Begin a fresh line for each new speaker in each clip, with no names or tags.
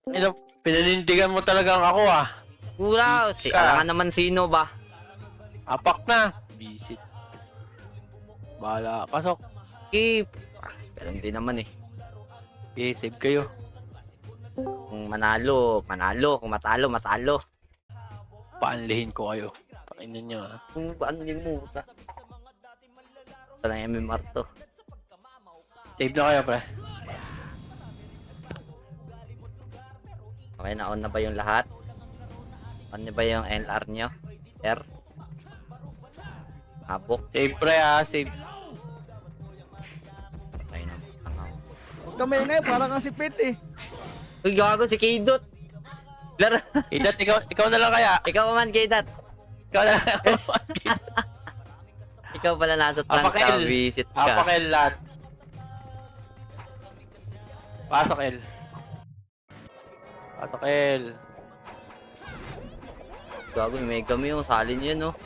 Ino, pinanindigan mo talagang ako ah.
Wala, alangan naman sino ba?
Apak na. Visit. Bahala. Pasok.
Keep. Ganun din naman eh.
Okay, save kayo.
Kung manalo, manalo. Kung matalo, matalo.
Paanlihin ko kayo. Pakinggan nyo ah.
Kung ano din mo, ito na yung MMR to.
Save na kayo pre.
Okay, na-on na ba yung lahat? On na ba yung LR nyo? R? Habok.
Save pre ah. Save.
Okay na.
Huwag kami ngayon, parang kang si Pete eh.
Uy, gago si Kidot. Laro.
Idat, ikaw na lang kaya.
Ikaw man, Kidat.
Ikaw na lang.
Ikaw pala nasa trunk sa
Apakel.
visit ka.
Apakel lahat. Pasok L. Pasok L.
Gago, may Megami yung salin yun, no?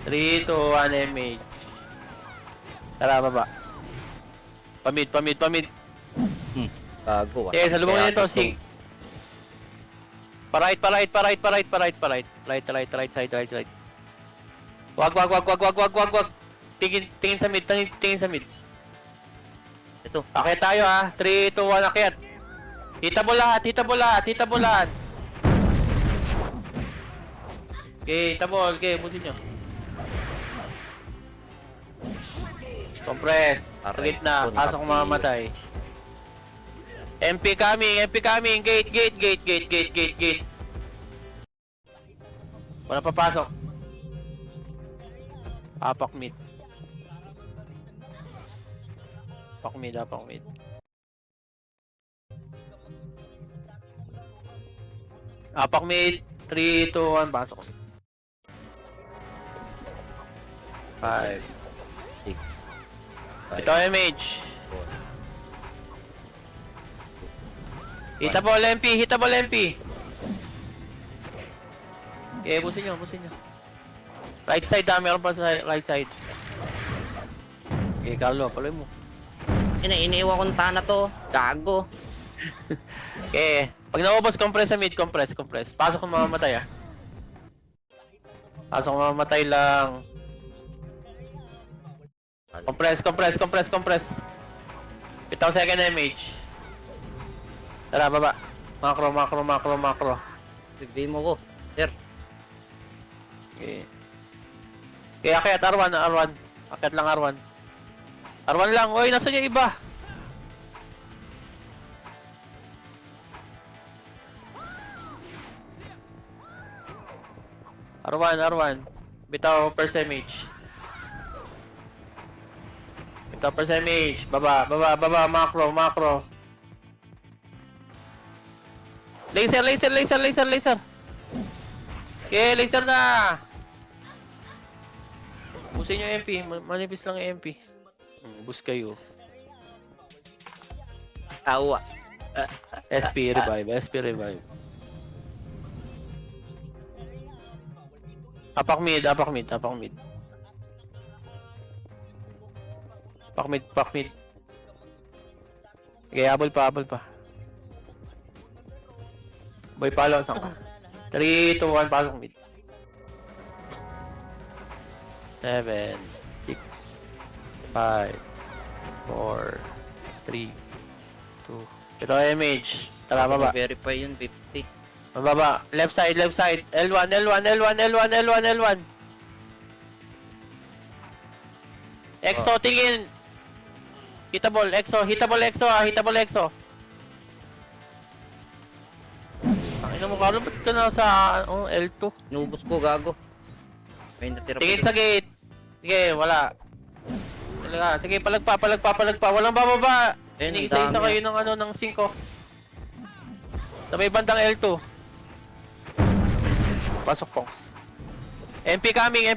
3, 2, 1, MH. Tara, baba. Pamid.
Gago.
Okay, salubong
Kaya
nito,
ito,
Sig. Pa-right side. Wag. Tingin sa mid, tingin sa mid.
Ito.
Akyat tayo ah. 3, 2, 1, akyat. Hita mo lahat. Okay, tabol. Okay, busin nyo. Compress. Pagit na. Pasok kung mamamatay. MP coming. Gate. Wala papasok. Apak mid. Apak mid. Apak mid. 3, 2, 1, pasok. 5.
6.
Ito MH. Hitable MP. Okay, busin nyo. Right side meron pa sa right side. Okay, Carlo, paloy mo.
Iniiwan ko ng tana to. Gago.
Okay, pag naubos, compress sa mid, compress. Pasok kung mamamatay ah. Lang. Compress. Bitaw second MH. Tara, baba. Macro.
Bigay mo ko. Sir.
Okay. Okay, akyat R1. Akyat lang R1. R1 lang. Oy, nasa yung iba? R1. Bitaw percentage. Baba. Macro. Laser. Okay, laser na. Busin nyo MP. Manipis lang yung MP. Bus kayo.
Tawa.
SP revive. Apak mid. Okay, abol pa. Boy, palo. 3, 2, 1, pasok mid. 7, 6, 5, 4, 3, 2. Ito MH. Tara, baba.
Verify yun, 50.
Mababa. Left side. L1. Exo, tingin. Hitable exo. Ang mo, Carlo, ba't ka na sa L2?
Nubos ko, gago. May natira
Tingin
pa
sa gate. Sige, wala. Sige, palagpa. Walang bababa.
Ayun, ang
Isa-isa
dami.
kayo ng 5. Sa may bandang L2. Pasok, Pongs. MP coming.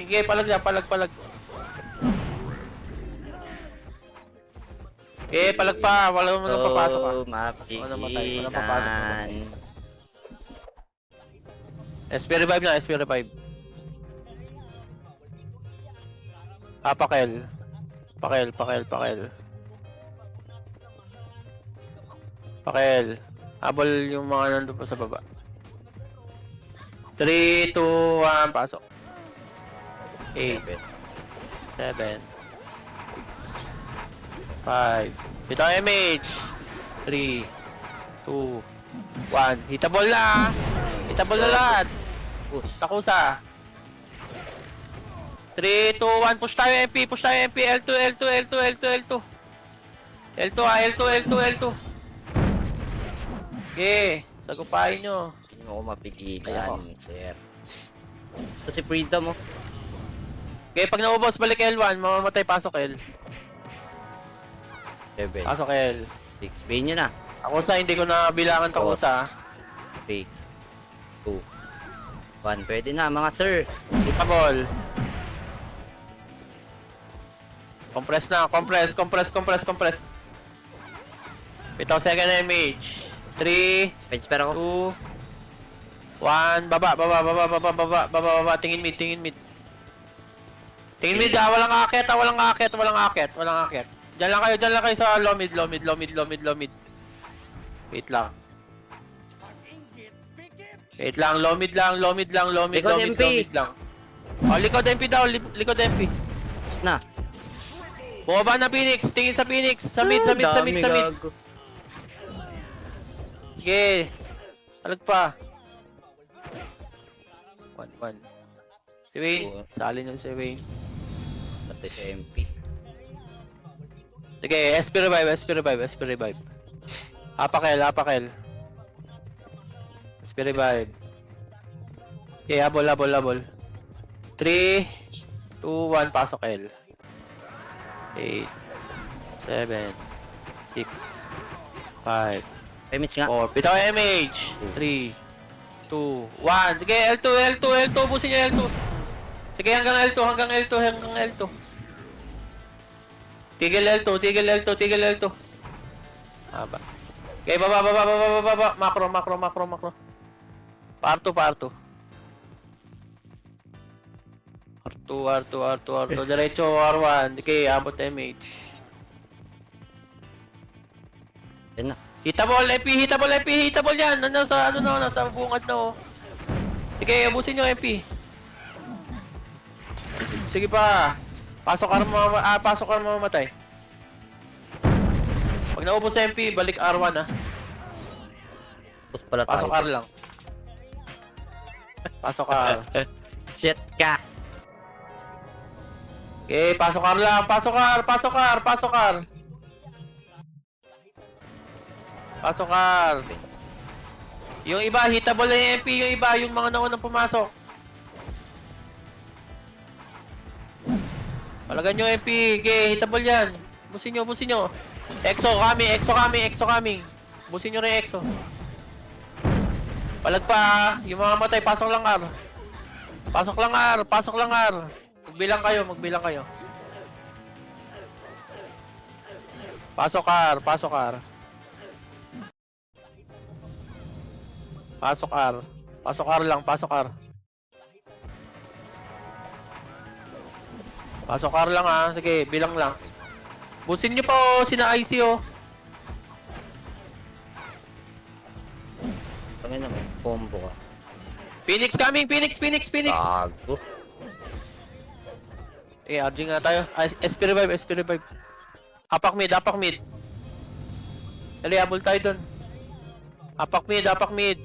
Sige, palag. Palag pa. Wala mo nang papasok ah. Walang papasok. SP revive. Pakel. Pakel. Habol yung mga nandun pa sa baba. 3, 2, 1, pasok. 8, 7, 5. Ito ang MH. 3, 2, 1. Hitabol na! Hitabol na lahat!
Push.
Takusa. 3, 2, 1. Push tayo MP. Push tayo MP. L2, L2, L2, L2, L2. L2 ah. L2, L2, L2. Okay. Sagupain nyo.
Hindi mo ako mapigilan,
Ayan.
sir. Ito si Freedom, oh.
Okay, pag naubos, balik L1. Mamamatay, pasok L.
7,
Pasok L.
6. Bayin nyo na.
Ako sa hindi ko na bilangan takusa.
3, 2, 1. Pwede na, mga sir.
Hitabol. Compress na. Compress, compress, compress, compress. Ito, second image. 3,
Fence pero ako.
2, 1, baba, baba, baba, baba, baba, baba, baba, tingin mid, tingin mid. Tingin mid ah, walang aakyat ah, walang aakyat, walang aakyat, walang aakyat. Diyan lang kayo sa low mid, low mid, low mid, low mid, low mid. Wait lang. Wait lang, low mid lang, low mid lang, low mid,
Likod
low mid,
MP.
low mid lang. Oh, likod MP daw, likod MP.
Push na.
Bumaba na Phoenix, tingin sa Phoenix, sa mid, sa mid, sa mid, sa mid. Sige. Talag pa. 1-1. Si Wayne. Sali na si Wayne.
Pati si MP.
Sige, SP revive, SP revive, SP revive. Apakel, apakel. SP revive. Okay, habol, habol, habol. 3, 2, 1, pasok L. 8, 7, 6, 5,
Payments nga.
4. Bitaw MH. 3, 2, 1. Sige, L2, L2, L2. Busin niyo L2. Sige, hanggang L2, hanggang L2, hanggang L2. Tigil L2, tigil L2, tigil L2. Haba. Okay, baba, baba, baba, baba, baba. Macro, macro, macro, macro. Parto, parto. R2, R2, R2, R2. Diretso, R1. Okay, abot MH.
Yan na.
Hitabol, MP, hitabol, MP, hitabol yan. Nasa, ano na, nasa bungad na, oh. Sige, abusin nyo, MP. Sige pa. Pasok ka pasok ka mamamatay. Pag naubos sa MP, balik R1, ah.
Push pala tayo.
Pasok R lang. Pasok R.
Shit ka.
Okay, pasok R lang. Pasok R, pasok R, pasok R. Pasok R. Yung iba, hitable na yung MP. Yung iba, yung mga naunang pumasok. Palagan nyo MP. Okay, hitable yan. Busin nyo, busin nyo. Exo coming, Exo coming, Exo coming. Busin nyo rin Exo. Palag pa ah. Yung mga matay, pasok lang R. Pasok lang R, pasok lang R. Magbilang kayo, magbilang kayo. Pasok R, pasok R. Pasok R. Pasok R lang, pasok R. Pasok R lang ah. Sige, bilang lang. Busin nyo pa oh, sina IC oh.
Tangin na may combo ka.
Phoenix coming, Phoenix, Phoenix, Phoenix.
Gago.
Eh, RG nga tayo. Ah, SP revive, SP revive. Apak mid, apak mid. Dali, abol tayo dun. Apak mid, apak mid.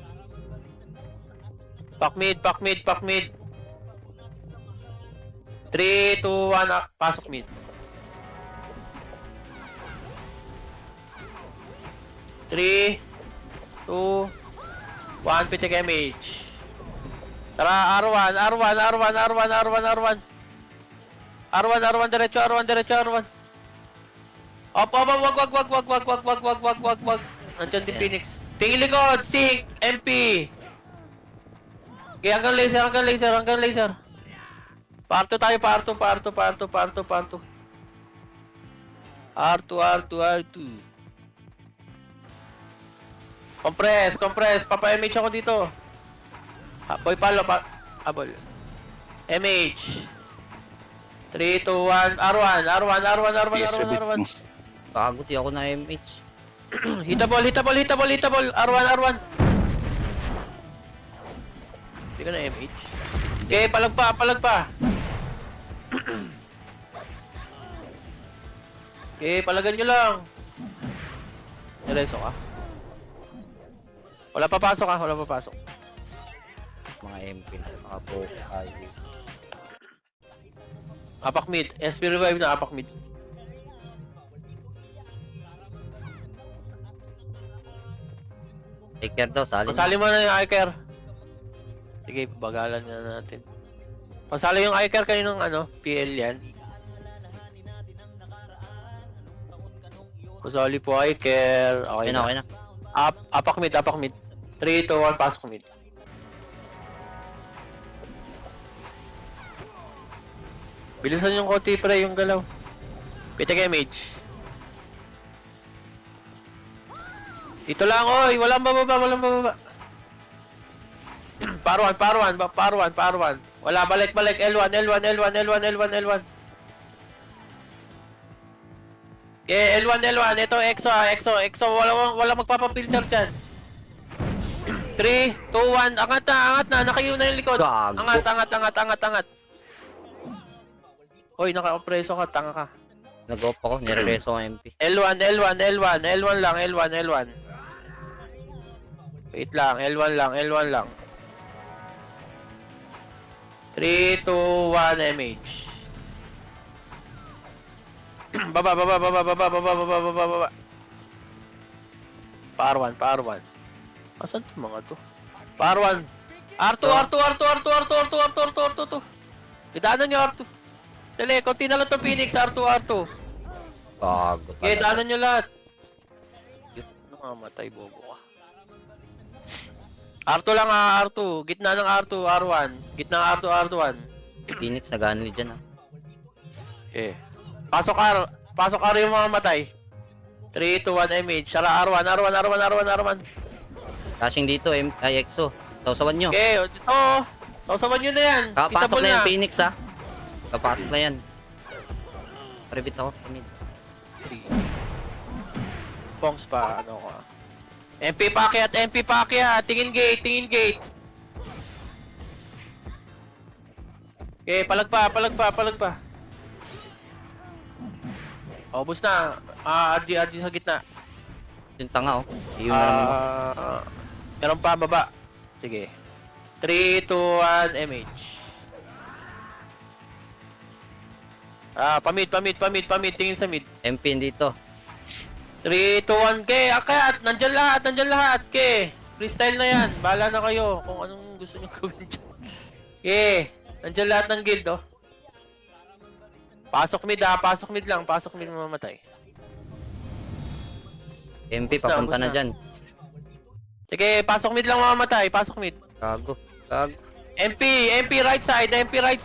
Pak mid, pak mid, pak mid. 3, 2, 1, pasok mid. 3, 2, 1, pitik MH. Tara, R1, R1, R1, R1, R1, R1. R1, R1, diretso, R1, diretso, R1. Op, op, op, wag. Nandiyan din Phoenix. Tingin likod, Sync, MP. Okay, hanggang laser, hanggang laser, hanggang laser. Parto tayo, parto. R2. Compress. Papa-MH ako dito. Boy palo, abol. MH. 3, 2, 1, R1.
PS
Gago, di ako na MH.
Hitable, hitable, hitable, hitable. R1, R1. Hindi ka na MH. Okay, palag pa, palag pa. Okay, palagan nyo lang. Nireso ka. Wala papasok ha, wala papasok.
Mga MP na nakapokus tayo.
Apak mid. SP revive na apak mid.
Take care daw, salin.
Pasali mo na yung Iker. Sige, bagalan na natin. Pasali yung Iker kaninong ano, PL yan. Pasali po Iker. Okay
Okay na.
Apak mid, apak mid. 3, 2, 1, pasok mid. Bilisan yung konti pre, yung galaw. Pitik image. Ito lang, oy! Walang bababa, walang bababa. Paruan, paruan, paruan, paruan. Wala, balik, balik. L1, L1, L1, L1, L1, L1. Okay, L1, L1. Ito, EXO, EXO, EXO. Wala magpapapilter dyan. 3, 2, 1. Angat na. Nakayo na yung likod.
Gago.
Angat. Hoy, naka-opreso ka, tanga ka.
Nag-off ako, nire-reso ang MP.
L1 lang, L1. Wait lang, L1 lang. 3, 2, 1, MH. Baba. Par1. Asan to mga to? Par1. R2. Idaanan nyo R2. Dali, konti na lang to Phoenix, R2.
Gago
Okay,
talaga.
daanan nyo lahat. Nakamatay, bobo ka. R2 lang R2. Gitna ng R2, R1. Gitna ng R2, R1.
Phoenix, nag-anli dyan ah.
Okay. Pasok R yung mga matay. 3, 2, 1, MH. Sara R1.
Flashing dito, EXO. Sausawan nyo.
Okay, ito. Sausawan nyo na yan.
Kapasok
Kitable
na yung Phoenix ah. Kapasok na yan. Paribit ako. Kamid.
Pongs pa, ano ko. MP pakyat. Tingin gate. Okay, palag pa. Obos na. RG sa gitna.
Yung tanga oh. Iyon na naman ako.
Meron pa baba. Sige. 3, 2, 1, MH. Pamid. Tingin sa mid.
MP dito.
3, 2, 1, ke. Akyat. Nandyan lahat, ke. Freestyle na yan. Bahala na kayo kung anong gusto nyo gawin dyan. Ke. Nandyan lahat ng guild, oh. Pasok mid lang. Pasok mid mamamatay.
MP,
Basta,
papunta na
basta.
dyan.
Sige, pasok mid lang mamamatay. Pasok mid.
Gago.
MP right side. MP right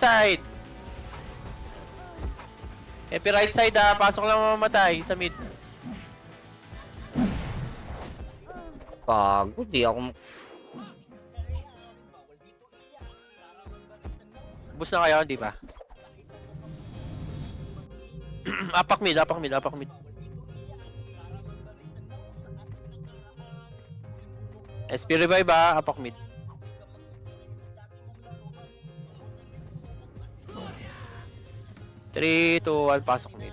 side pasok lang mamamatay sa mid.
Gago, di ako...
Bus na kayo, di ba? apak mid. SP revive ba? Apak mid. Three, 2, 1, pasok mid.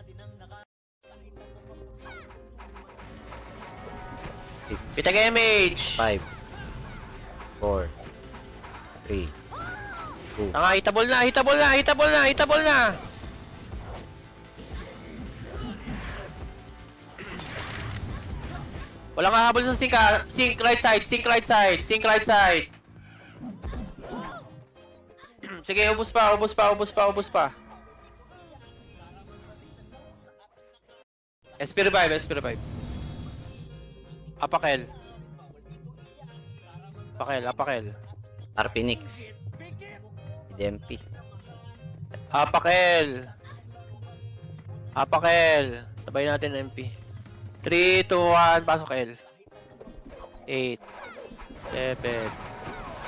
Pitag MH!
5 4 3 2
Tanga, hitable na! Walang hahabol sa sink ha. Sink right side. Sige, ubos pa. SP revive. Apakel.
R Phoenix. DMP.
Apakel. Sabay natin MP. 3, 2, 1, pasok L. 8, 7,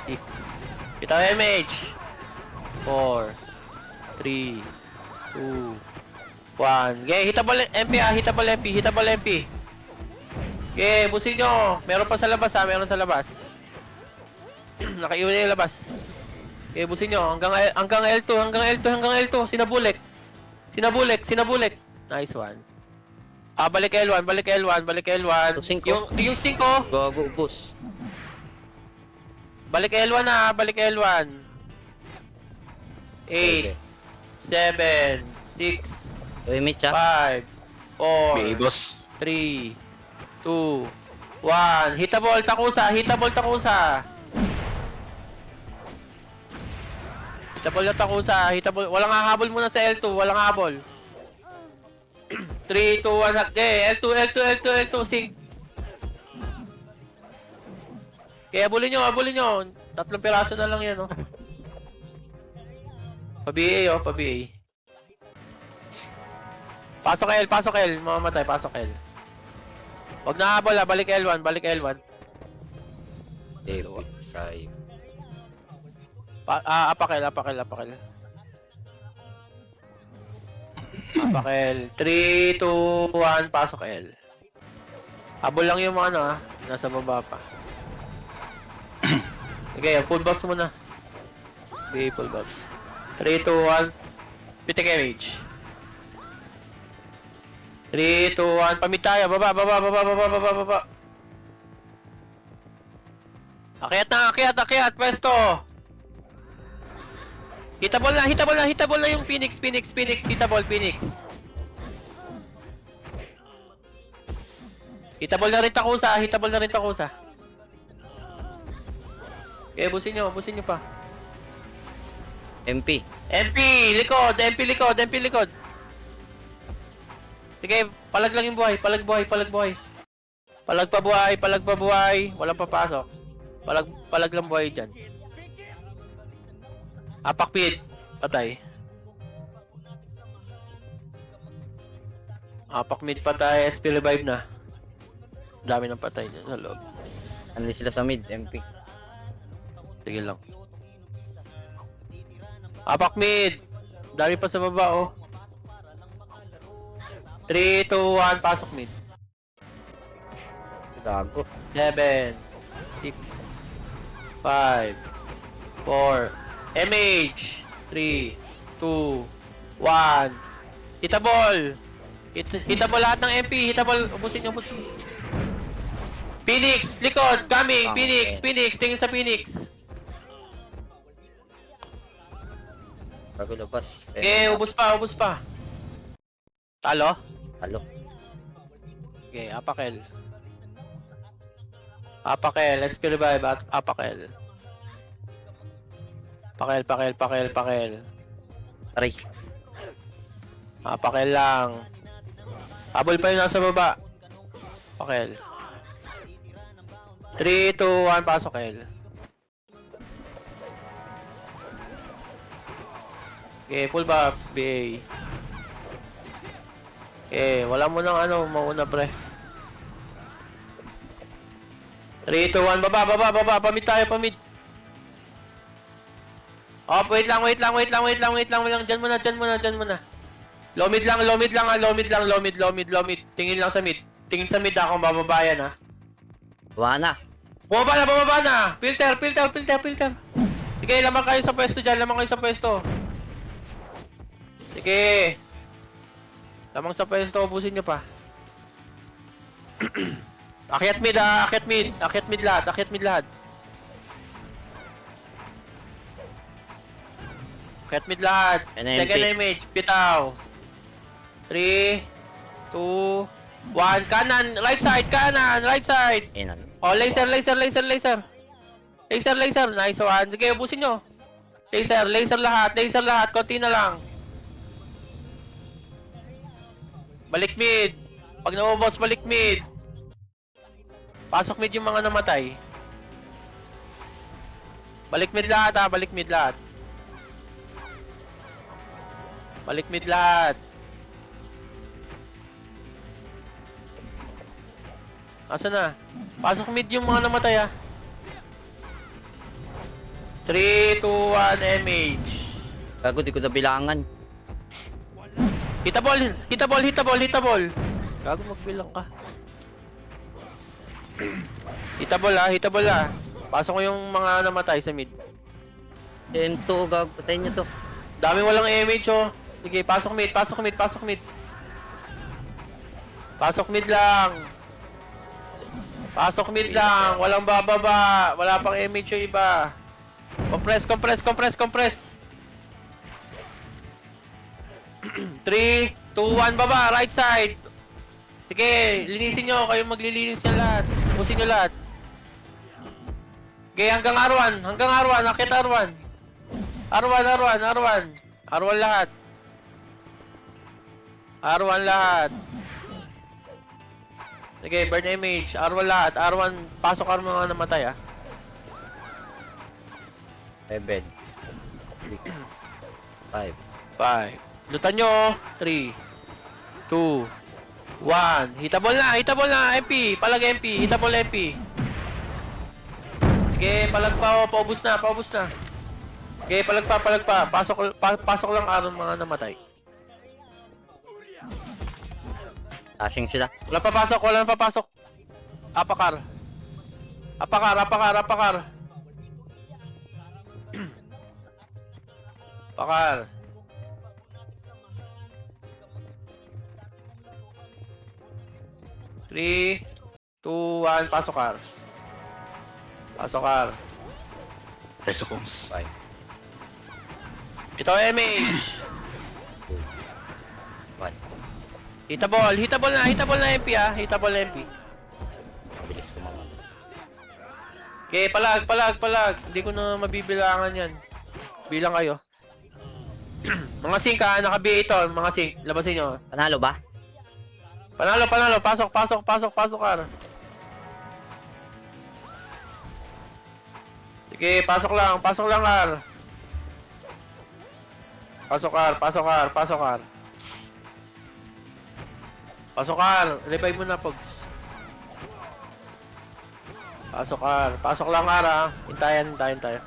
6. Bitaw MH. 4, 3, 2, 1. Okay, hitable MP. Okay, busin nyo. Meron pa sa labas ha, meron sa labas. Nakaiwan na yung labas. Okay, busin nyo. Hanggang L2, hanggang L2, hanggang L2. Sinabulik. Sinabulik. Nice one. Balik L1, balik L1, balik L1. Yung 5.
Gago, ubos.
Balik L1 na, balik L1. 8, 7, 6,
Uy, Mitch
5, 4,
May boss.
3, 2, 1. Hitabol, takusa. Hitabol na takusa. Hitabol. Walang hahabol muna sa L2. Walang habol. 3, 2, 1. L2. Sig. Kaya habulin nyo. 3 piraso na lang yan, oh. Pa-BA, pa-BA. Pasok L. Mamamatay, pasok L. Huwag na habol, ha. Balik L1.
David, say.
Apakel. Apakel. 3, 2, 1, pasok L. Habol lang yung mga ano, ha. Nasa baba pa. Okay, full buffs muna. Okay, full buffs. 3, 2, 1. Pitik image. 3, 2, 1. Pamit tayo. Baba. Akyat. Pwesto. Hitabol na yung Phoenix. Hitabol, Phoenix. Hitabol na rin takusa. Okay, busin nyo pa.
MP.
MP likod. Sige, palag lang yung buhay. Palag pa buhay. Walang papasok. Palag lang buhay dyan. Apak pit. Patay. Apak mid patay. SP revive na. Dami ng patay dyan sa loob.
Ano sila sa mid, MP.
Sige lang. Apak mid. Dami pa sa baba, oh. 3, 2, 1, pasok mid.
Gago.
7, 6, 5, 4, MH, 3, 2, 1. Hitabol lahat ng MP. Ubusin. Phoenix, likod, coming,
Okay.
Phoenix, tingin sa Phoenix.
Bago labas.
Okay, ubus pa. Talo?
Halo.
Okay, Apakel, SP revive at Apakel. Pakel.
Aray.
Pakel lang. Habol pa yung nasa baba. Pakel. 3, 2, 1, pasok L. Okay, full buffs, BA. Okay, wala mo nang mauna pre. 3, 2, 1, baba, pamid tayo. Oh, wait lang. Diyan muna. Lomid lang. Tingin lang sa mid. Tingin sa mid kung bababa yan, ha.
Buwana.
Bumaba na. Filter. Sige, lamang kayo sa pwesto dyan. Sige. Lamang sa pwesto, ubusin nyo pa. Akyat mid lahat. Akyat mid lahat.
NMP.
Second image, bitaw. 3, 2, 1, kanan, right side.
Inon.
Oh, laser. Nice one. Sige, ubusin nyo. Laser lahat. Konti na lang. Balik mid. Pag naubos, balik mid. Pasok mid yung mga namatay. Balik mid lahat. Asa na? Pasok mid yung mga namatay, ha. 3, 2, 1, MH.
Gago, di ko nabilangan.
Hitabol. Gago, magbilang ka. Hitable ah. Pasok ko yung mga namatay sa mid.
M2, gag. Patayin nyo to.
Daming walang image oh. Sige, pasok mid. Pasok mid lang. Walang bababa. Wala pang image yung iba. Compress. 3, 2, 1, baba, right side. Sige, linisin nyo. Kayo maglilinis nyo lahat. Pusin nyo lahat. Okay, hanggang R1. Akit R1. R1 lahat. Sige, burn image. R1 lahat. R1, pasok ang mga namatay ah.
7. 6. 5.
5. Lutan nyo. 3, 2, 1. Hitable na. MP. Palag MP. Hitable MP. Sige, palag pa. Paubos na. Sige, palag pa. Pasok lang aron mga namatay.
Asing sila.
Wala pa pasok. Apakar. 3, 2, 1, pasok kar.
Preso Kungs.
5.
Ito MH.
1.
Hitable na MP ah. Hitable MP.
Mabilis kumangon.
Okay, palag. Hindi ko na mabibilangan yan. Bilang kayo. Mga sink ah, naka-BA ito. Mga sink, labasin nyo.
Panalo ba?
Panalo. Pasok kar. Sige, pasok lang kar. Pasok kar. Revive mo na, Pogs. Pasok lang kar ah. Hintayan tayo.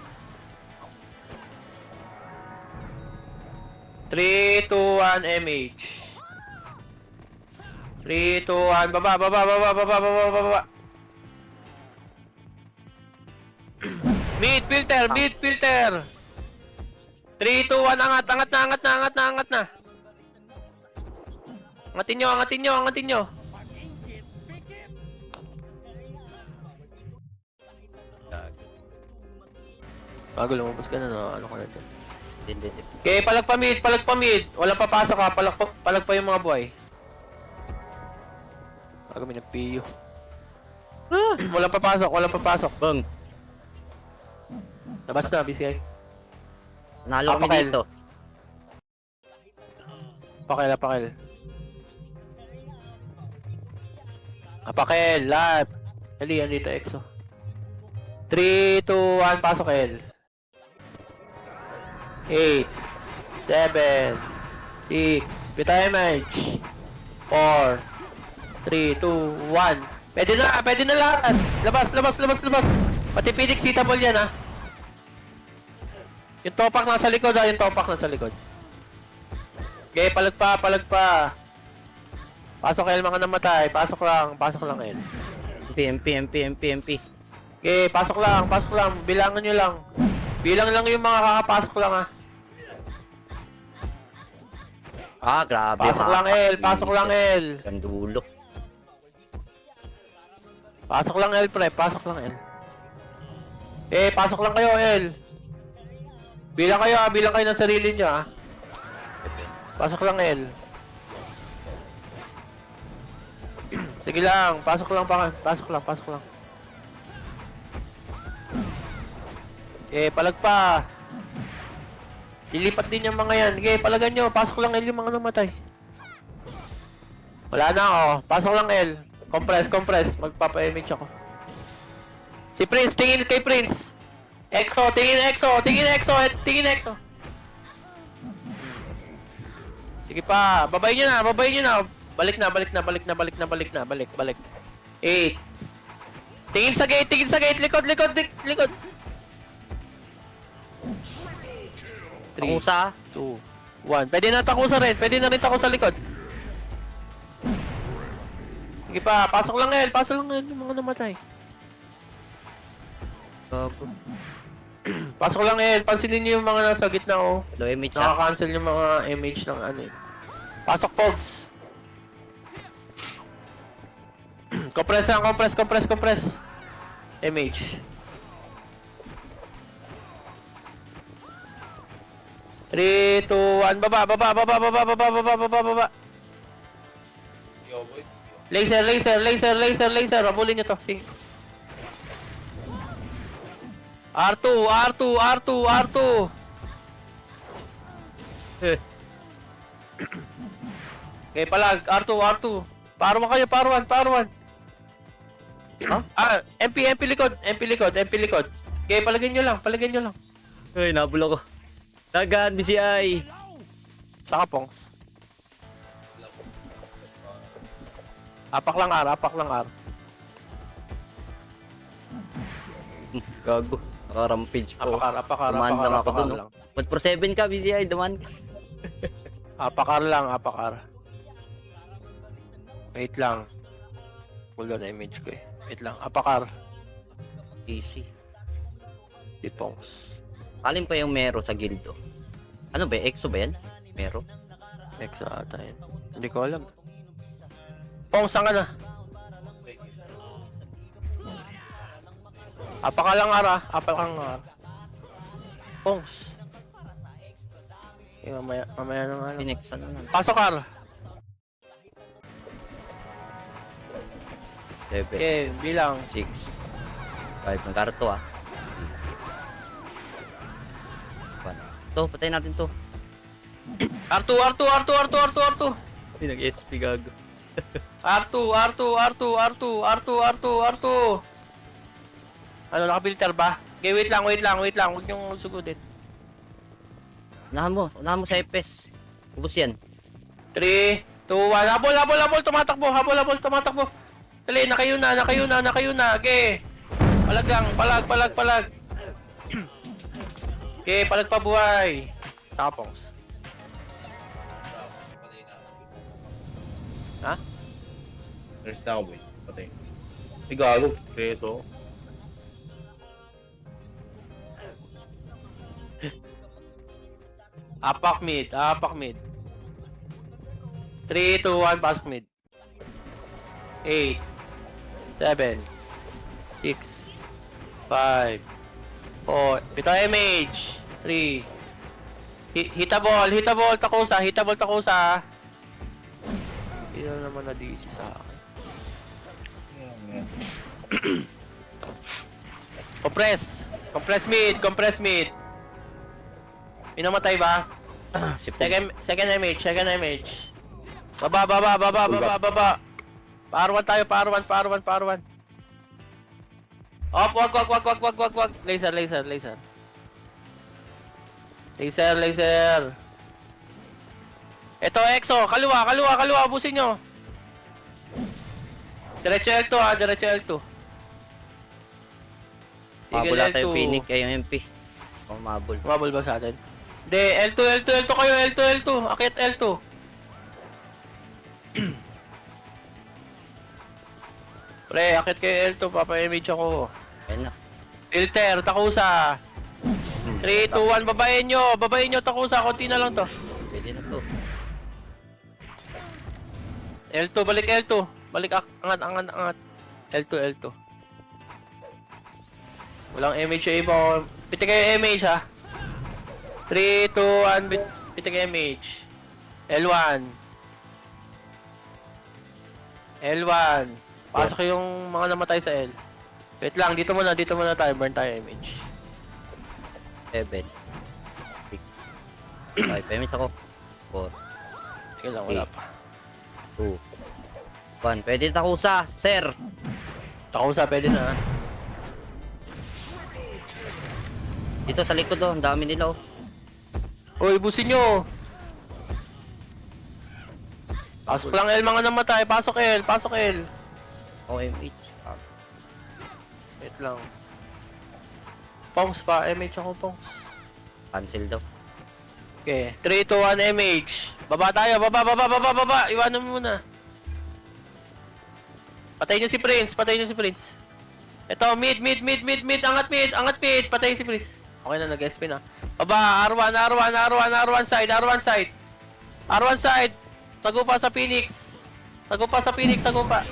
3, 2, 1, MH. 3, 2, 1, baba. Mid filter. 3, 2, 1, angat na. Angatin nyo. Bago lumabas ka na, no? Ano ka na dyan?
Hindi.
Okay, palag pa mid. Walang papasok ha, palag pa yung mga buhay. Bago may nagpiyo. Walang papasok.
Bang.
Labas na, BCI.
Panalo kami
Apakel.
dito.
Apakel, lahat. Dali, andito, EXO. 3, 2, 1, pasok L. 8, 7, 6, bitay image. 4, 3, 2, 1. Pwede na lahat. Labas. Pati Phoenix, hitable yan ha. Yung topak nasa likod. Okay, palag pa. Pasok L mga namatay. Pasok lang L.
MP.
Okay, pasok lang. Bilangan nyo lang. Bilang lang yung mga kakapasok lang ha.
Grabe.
Pasok lang L.
Gandulo.
Pasok lang L, pre. Pasok lang kayo L. Bilang kayo ng sarili nyo ha. Pasok lang L. Sige lang, pasok lang. Palag pa. Lilipat din yung mga yan. Palagan nyo. Pasok lang L yung mga namatay. Wala na ako. Pasok lang L. Compress. Magpapa-image ako. Si Prince, tingin kay Prince. Tingin EXO. Sige pa. Babayin nyo na. Balik na. 8. Tingin sa gate. Likod. 3,
Takusa.
2, 1. Pwede na takusa rin. Pwede na rin takusa likod. Sige pa, pasok lang L, yung mga namatay.
Gago.
Pasok lang L, pansinin niyo yung mga nasa gitna oh.
Low image ah.
Naka-cancel yung mga image ng ano eh. Pasok Pogs. Compress lang, compress. Image. Three, two, one, baba. Laser. Rabulin nyo to. Sing. R2. Okay, palag. R2. Paruan kayo, paruan.
Huh?
MP likod. Okay, palagyan nyo lang.
Ay, nabul ako. Dagan, BCI.
Saka Pongs. Apak lang R.
Gago. Naka-rampage po.
Apakar
Dumaan lang ako dun,
lang.
1/7 ka, BCI. Dumaan ka.
Apakar lang. Wait lang. Hold on, image ko eh. Wait lang, apakar.
Easy.
Si Pongs.
Alin pa yung Mero sa gildo? Ano ba? EXO ba yan? Mero?
Next ata yun. Hindi ko alam. Pongs, saan ka na? Apaka lang ara. Pongs. Mamaya na nga lang.
Phoenix, ano na?
Pasok ar.
7,
Okay, bilang.
6, 5. Nagkarto ah. 1. To, patayin natin to.
R2.
Nag-SP gago.
R2. Ano, nakapilter ba? Okay, wait lang. Huwag niyong sugudin.
Unahan mo sa EPS. Ubus yan.
3, 2, 1. Habol. Tumatakbo. Dali, nakayo na. Okay. Palag. Okay, palag pa buhay. Tapongs. Ha?
There's now, boy. Patay. Ay, gago. Preso.
Apak mid. 3, 2, 1, pasok mid. 8, 7, 6, 5, 4, ito image. 3, hitable, takusa. Hindi na naman na-DC sa akin. Compress mid. Minamatay ba?
Si Pong.
Second image. Baba. Paruan tayo. Wag. Laser. Ito, EXO. Kaliwa. Abusin nyo. Diretso L2.
Mabul ata yung Phoenix, yung MP. Mabul.
Mabul ba sa atin? Hindi, L2 kayo. Akit L2. Pre, akit kayo L2. Papa-image ako.
Ayun na.
Filter, takusa. 3, 2, 1, babayin nyo, takusa. Konti na lang to.
Pwede na to.
L2, balik L2. Angat. L2. Walang image yung iba. Piti kayo image ha. 3, 2, 1, piti kayo image. L1. Pasok yung mga namatay sa L. Wait lang, dito muna tayo. Burn tayo image.
7, 6, 5. Image ako. 4,
Sige lang, wala pa.
2, 1. Pwede takusa, sir.
Takusa, pwede na ha.
Dito sa likod oh, ang dami nila oh.
Uy, busin nyo! Pasok lang L mga namatay. Pasok L.
Oh, MH.
Wait lang. Pongs pa. MH ako, Pongs.
Cancel daw.
Okay. 3, 2, 1, MH. Baba tayo. Baba. Iwanan mo muna. Patayin nyo si Prince, patayin nyo si Prince. Ito, mid, angat mid, patayin si Prince. Okay na, nag-SP na. Baba, R1 side. R1 side. Sagupa sa Phoenix. Sagupa.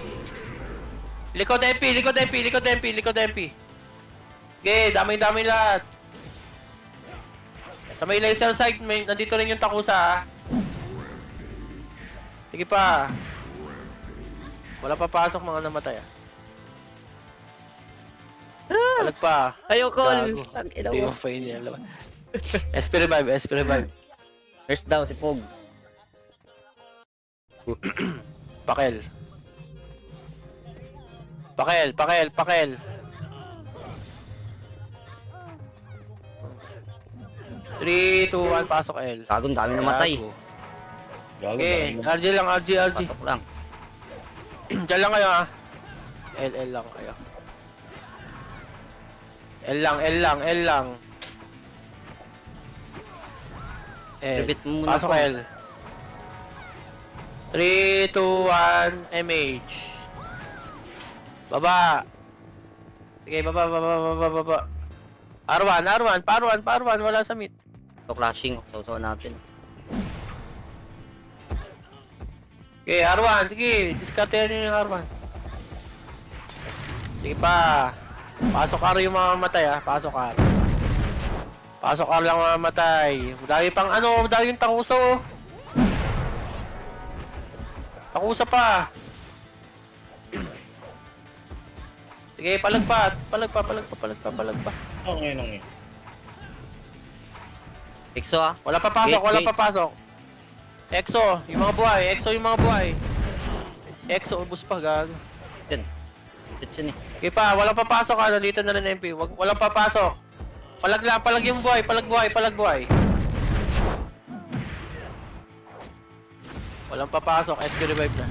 Likod MP. Okay, damay lahat. Sa may laser side, nandito rin yung Takusa, ha. Sige pa. Wala papasok mga namatay, ah. Palag pa.
Ayaw call.
Gago.
Ang ina
Hindi
mo.
mo pa inialam. SP revive.
First down si Pogs.
Pakel. 3, 2, 1, pasok L.
Gagong dami namatay.
Gago.
Gago.
Okay,
dami na.
RG lang.
Pasok lang.
Diyan lang kayo, ha. L lang kayo. L lang.
Repeat mo muna
Pasok
po.
L. 3, 2, 1, MH. Baba. Sige, baba. R1, wala sa mid.
Ito clashing. Sausaw natin.
Okay, R1, sige, discarte nyo yung R1. Sige pa. Pasok R yung mga matay, ha. Pasok R. Pasok R lang mga matay. Dahil pang ano, dahil yung Takusa, oh. Takusa pa. Sige, palag pa.
Okay.
Exo ah.
Wala pa pasok. Exo, yung mga buhay. Exo, ubus pa, gago.
Yan. Hits yun eh.
Okay pa, walang papasok, ha. Nandito na rin MP. Walang papasok. Palag yung buhay. Walang papasok, SP revive na.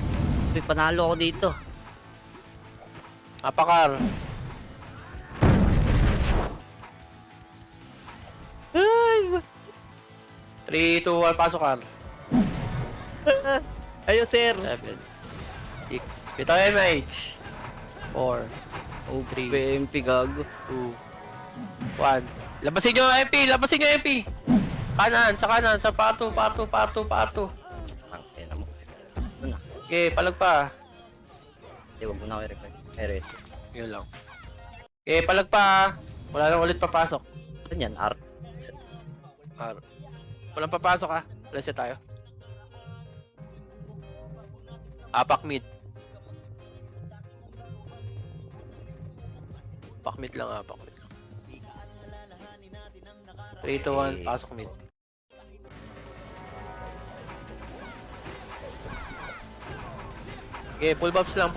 Uy, panalo ako dito.
Apakar.
Ay!
3, 2, 1, pasok Kar.
Ayo sir.
7, 6, pito MH. 4,
Oh, PMP gago.
2, 1. Labasin nyo MP! Kanan, sa parto.
Ang pena mo. Ito na.
Okay, palag pa.
Hindi, wag mo na ako i-revive. RS.
Yun lang. Okay, palag pa. Wala nang ulit papasok.
Ano yan? R.
R. Walang papasok, ha. Reset tayo. Apak mid. Apak mid lang. 3, 2, 1, pasok mid. Okay, pull buffs lang.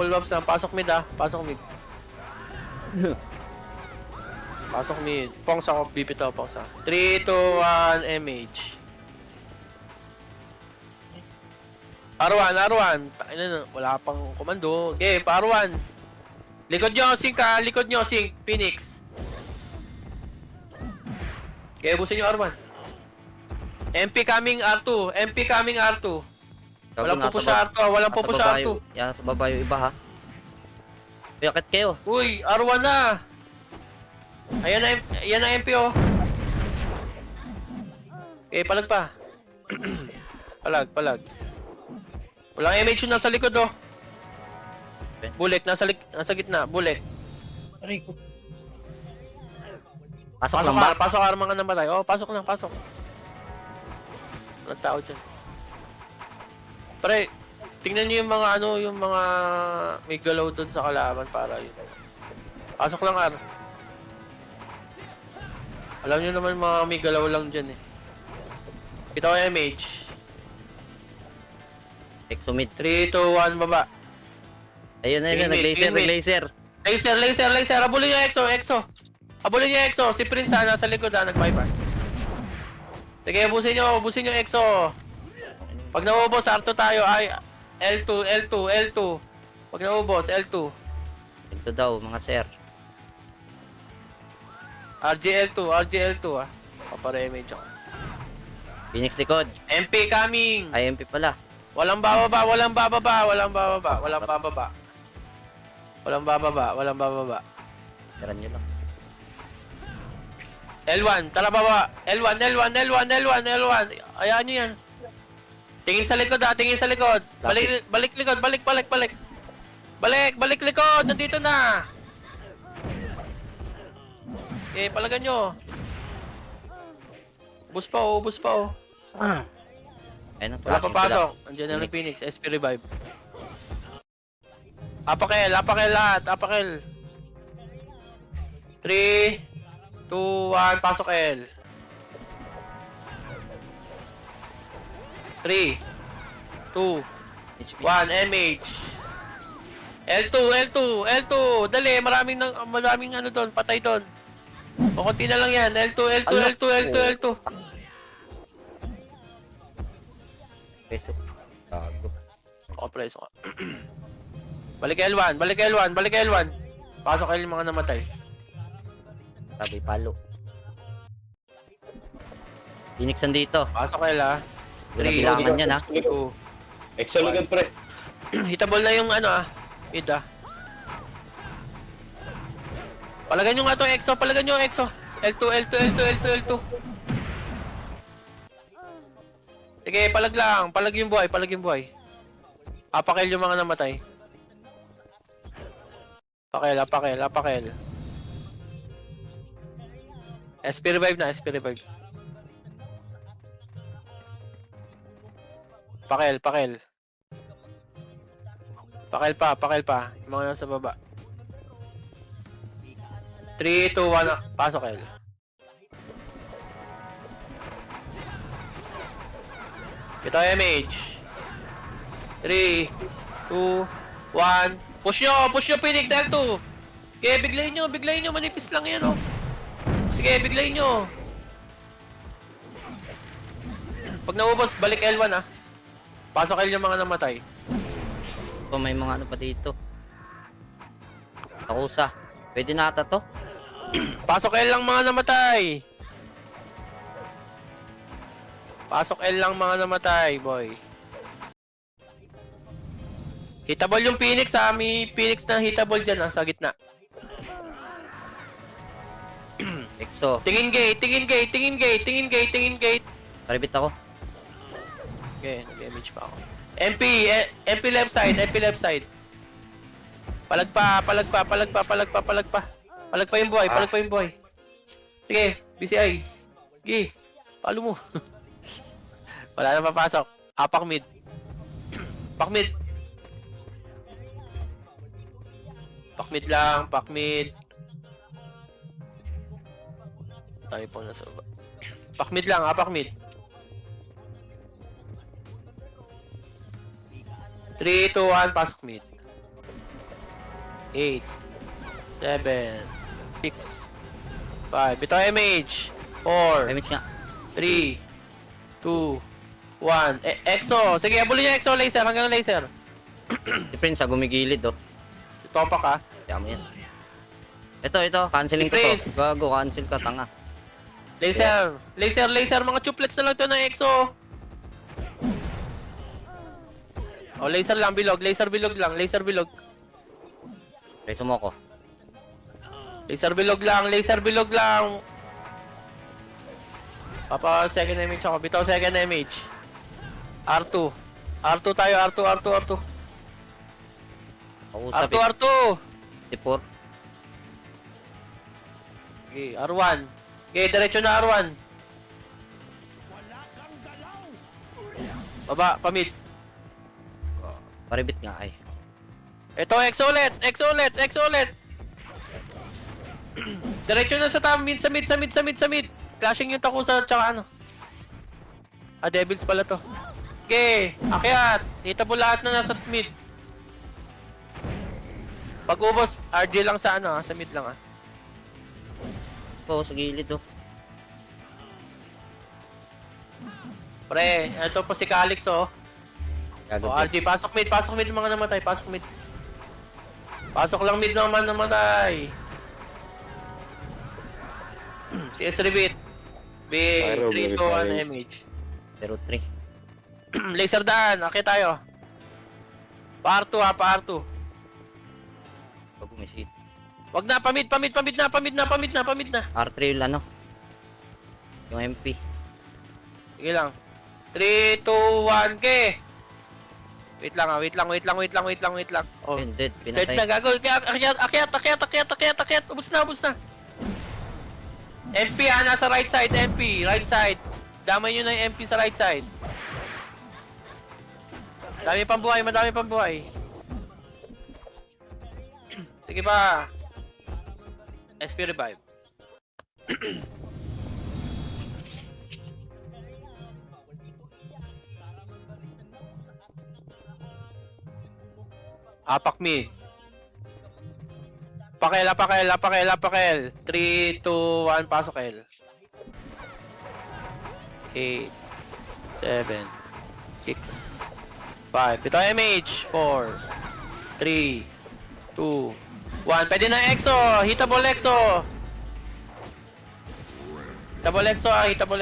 Pasok mid, ha. Pasok mid. Pongs ako, bibitaw, Pongs ako. 3, 2, 1, MH. R1. Wala pang komando. Okay, pa R1. Likod nyo, Sync. Phoenix. Okay, ubusin nyo R1. MP coming R2. Walang pupo sa R2.
Yan, sa baba yung iba ha. Uy, akit kayo.
Uy, R1 na. Ayan na MP, oh. Okay, palag pa. palag. Walang MH yun nasa likod, oh. Bullet, nasa gitna. Bullet.
Aray ko.
Pasok lang ba?
Pasok R mga namatay. Oh, pasok. Walang tao dyan. Pre, tingnan nyo yung mga may galaw doon sa kalaban para yun. Pasok lang R. Alam nyo naman mga may galaw lang dyan eh. Kita ko MH.
Exo mid.
3, 2, 1, baba.
Ayun na yun,
Green mid.
nag-laser.
Laser. Habulin nyo Exo. Habulin nyo Exo. Si Prince nasa likod nag-bypass. Sige, ubusin nyo Exo. Pag naubos, R2 tayo. Ay, L2. Pag naubos, L2.
Ito daw, mga sir.
RGL2 ah. Paparemage ako.
Phoenix likod.
MP coming!
IMP pala.
Walang bababa. Walang bababa, walang bababa.
Tiran nyo lang.
L1, tara baba. L1, L1, L1, L1, L1. Ayaan nyo yan. Tingin sa likod ha, tingin sa likod. Balik, balik likod, balik, balik, balik. Balik, balik likod, nandito na. Okay, palagan nyo. Ubus pa oh, ubus pa oh.
Ayun,
Wala
flashing
papasok. Andiyan na yung Phoenix, SP revive. Apakel, apakel lahat, apakel. 3, 2, 1, pasok L. 3, 2,
HP.
1, MH. L2, L2, L2. Dali, maraming ano doon, patay doon. O konti na lang yan. L2, L2,
Ala.
L2, L2, L2.
Peso. Gago.
O, preso ka. Balik L1, balik L1, balik L1. Pasok L yung mga namatay.
Sabi palo. Phoenix nandito.
Pasok L ha.
Wala
3,
bilangan yan ha.
2.
Exo likod, pre.
Hitable na yung ano ah. Mid ah. Palagan nyo nga to EXO, palagan nyo EXO. L2, L2, L2, L2, L2. Sige, palag lang. Palag yung buhay, palag yung buhay. Apakel yung mga namatay. Apakel, apakel, apakel. SP revive na, SP revive. Pakel, pakel. Pakel pa, pakel pa. Yung mga nasa baba. 3, 2, 1, pasok L. Ito MH. 3, 2, 1. Push nyo Phoenix L2. Okay, biglayin nyo, manipis lang yan oh. Sige, biglayin nyo. Pag naubos, balik L1 ah. Pasok L yung mga namatay.
So, may mga ano pa dito. Takusa. Pwede na ata to.
Pasok L lang mga namatay. Pasok L lang mga namatay, boy. Hitable yung Phoenix ha. May Phoenix na hitable dyan ha, sa gitna.
Exo.
Tingin gate, tingin gate, tingin gate, tingin gate, tingin gate.
Paribit ako.
Okay, nag-damage pa ako. MP left side, MP left side. Palag pa, palag pa, palag pa, palag pa, palag pa. Palag pa yung buhay, palag pa yung buhay. Sige, BCI. Sige, palo mo. Wala na papasok. Apak mid. Pak mid. Pak mid lang, pak mid. Tayo po nasa baba. Pak mid lang, apak mid. 3, 2, 1, pasok mid. 8, 7, 6, 5. Ito MH. 4,
Damage nga.
3, 2, 1. EXO. Sige, abulin niya EXO laser hanggang laser.
Si Prince ha, gumigilid oh.
Si Topak ha.
Kaya mo yan. Ito. Canceling ko
Si
to.
Prince.
Gago, cancel ka, tanga.
Laser. Laser. Mga chuplets na lang to ng EXO. Oh, laser lang bilog. Laser bilog lang. Laser bilog.
Preso mo ko.
Laser bilog lang. Laser bilog lang. Papa second image ako. Bitaw second image. R2. R2 tayo. R2.
Kausap
R2. R2.
Tipor.
Okay, R1. Okay, diretso na R1. Baba, pamid.
Paribit nga ay.
Ito, EXO ulit. Diretso na sa mid, sa mid. Clashing yung Takusa, tsaka ano. Ah, Devils pala to. Okay, akyat. Hitable lahat na nasa mid. Pag ubos, RJ lang sa ano, sa mid lang ah.
Oo, sa gilid oh.
Pre, ito po si Calix oh.
Gago.
O, RJ, pasok mid mga namatay, pasok mid. Pasok lang mid naman namatay. Si S-Rebit. Big, 3, 2, 1, MH.
03.
Laser daan, akit tayo. Pa-R2 ha, pa-R2.
Pag umisit.
Wag na, pamid na.
R3 yung ano. Yung MP.
Sige lang. 3, 2, 1, ke! Wait lang. Oh,
Yun, dead.
dead
Pinatay.
na, gago. Akyat. Ubus na. MP nasa right side, MP. Right side. Damay nyo na yung MP sa right side. Madami pang buhay. Sige pa. SP revive. Apak mid. Pakel. 3, 2, 1, pasok L. 8, 7, 6, 5. Ito MH. 4, 3, 2, 1. Pwede na EXO. Hitable EXO. Hitable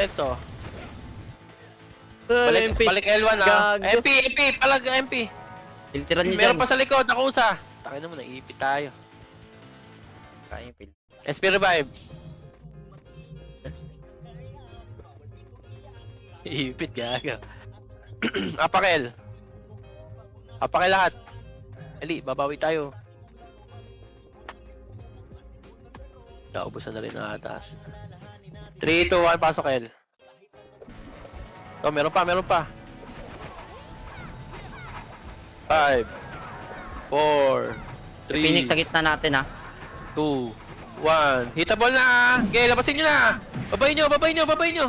EXO. Balik L1 ah.
Gago.
MP. Palag MP.
Filteran nyo
Meron
dyan.
pa sa likod. Nakusa. Takin naman. Naiipit tayo.
Kaya yung filter.
SP revive. Ipit gaga. Apakel lahat. Ali, babawi tayo. Naubusan na rin ang atas. 3, 2, 1, pasok L. Oh, meron pa. 5, 4, 3,
Phoenix sa gitna natin ha.
2, 1. Hitable na! Okay, labasin nyo na! Babay nyo!